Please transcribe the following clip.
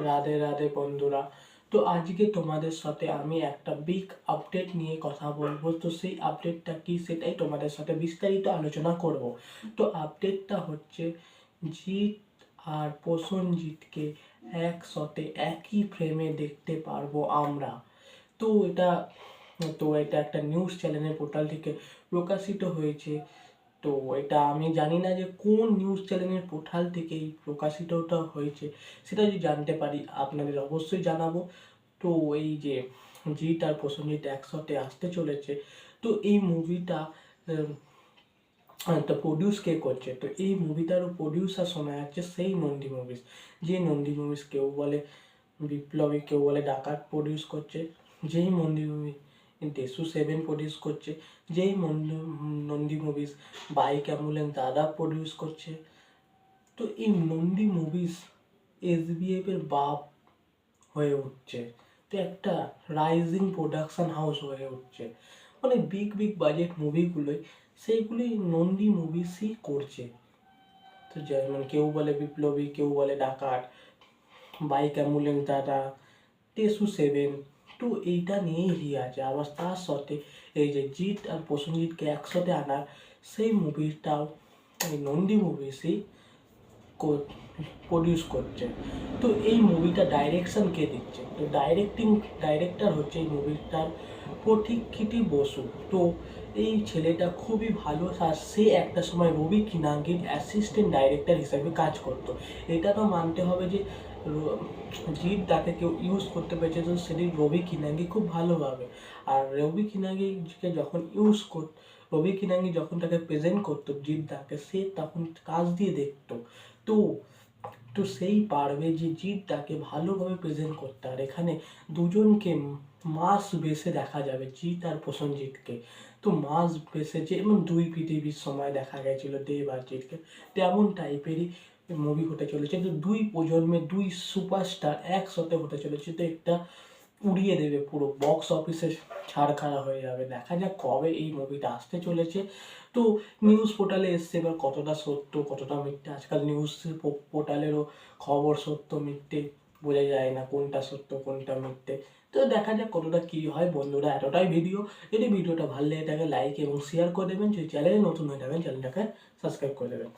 রাধে রাধে বন্ধুরা। তো আজকে তোমাদের সাথে আমি একটা বিগ আপডেট নিয়ে কথা বলবো। তো সেই আপডেটটা কি সেটাই তোমাদের সাথে বিস্তারিত আলোচনা করব। তো আপডেটটা হচ্ছে জিৎ আর প্রসেনজিৎকে একসাথে একই ফ্রেমে দেখতে পারবো আমরা। তো এটা তো এটা একটা নিউজ চ্যানেলের পোর্টাল থেকে প্রকাশিত হয়েছে। তো এটা আমি জানি না যে কোন নিউজ চ্যানেলের পোর্টাল থেকে এই প্রকাশিতটা হয়েছে, সেটা যদি জানতে পারি আপনাদের অবশ্যই জানাবো। তো এই যে জিৎ আর প্রসেনজিৎ একসাথে আসতে চলেছে, তো এই মুভিটা তো প্রডিউস কে করছে? তো এই মুভিটারও প্রডিউসার শোনা যাচ্ছে সেই নন্দী মুভিস। যে নন্দী মুভিস কেউ বলে বিপ্লবী, কেউ বলে ডাকাত প্রডিউস করছে। যেই নন্দী মুভি দেশু 7 প্রডিউস করছে। যেই নন্দী মুভিস বাইক অ্যাম্বুলেন্স দাদা প্রডিউস করছে। তো এই নন্দী মুভিস SBF এর বাপ হয়ে উঠছে। তো একটা রাইজিং প্রোডাকশন হাউস হয়ে উঠছে। মানে বিগ বিগ বাজেট মুভিগুলোই সেইগুলি নন্দী মুভিসই করছে। তো যেমন কেউ বলে বিপ্লবী, কেউ বলে ডাকাত, বাইক অ্যাম্বুলেন্স দাদা, দেশু 7। তো এইটা নিয়েই হি আছে। আবার তার সাথে এই যে জিৎ আর প্রসেনজিৎকে একসাথে আনার সেই মুভিটাও এই নন্দী মুভিসই প্রডিউস করছে। তো এই মুভিটা ডাইরেকশন কে দিচ্ছে? তো ডাইরেক্টর হচ্ছে এই মুভিটার প্রতীক্ষিতি বসু। তো এই ছেলেটা খুবই ভালো, আর সে একটা সময় রবি কিনাঙ্গির অ্যাসিস্ট্যান্ট ডাইরেক্টর হিসেবে কাজ করতো। এটা তো মানতে হবে যে জিৎ দাকে কেউ ইউজ করতে পেরেছে, তো সেদিন রবি কিনাঙ্গি খুব ভালোভাবে। আর রবি কিনাঙ্গিকে যখন রবি কিনাঙ্গি যখন তাকে প্রেজেন্ট করতো জিৎ দাকে, সে তখন কাজ দিয়ে দেখতো। তো তো সেই পারবে যে জিৎ দাকে ভালোভাবে প্রেজেন্ট করতে। আর এখানে দুজনকে মাস বেসে দেখা যাবে, জিৎ আর প্রসেনজিৎকে। তো মাস বেসে যেমন দুই পৃথিবীর সময় দেখা গেছিল দেব আর জিৎকে, তেমন টাইপেরই মুভি হতে চলেছে। তো দুই প্রজন্মের দুই সুপারস্টার একসাথে হতে চলেছে। তো একটা উড়িয়ে দেবে, পুরো বক্স অফিসে ছাড়খাড়া হয়ে যাবে। দেখা যাক কবে এই মুভিটা আসতে চলেছে। তো নিউজ পোর্টালে এসছে, এবার কতটা সত্য কতটা মিথ্যে, আজকাল নিউজ পোর্টালেরও খবর সত্য মিথ্যে বোঝা যায় না, কোনটা সত্য কোনটা মিথ্যে। তো দেখা যাক কতটা কি হয়। বন্ধুরা, এতটাই ভিডিও। যদি ভিডিওটা ভালো লেগে থাকে লাইক এবং শেয়ার করে দেবেন। যদি চ্যানেলে নতুন হয়ে থাকেন চ্যানেলটাকে সাবস্ক্রাইব করে দেবেন।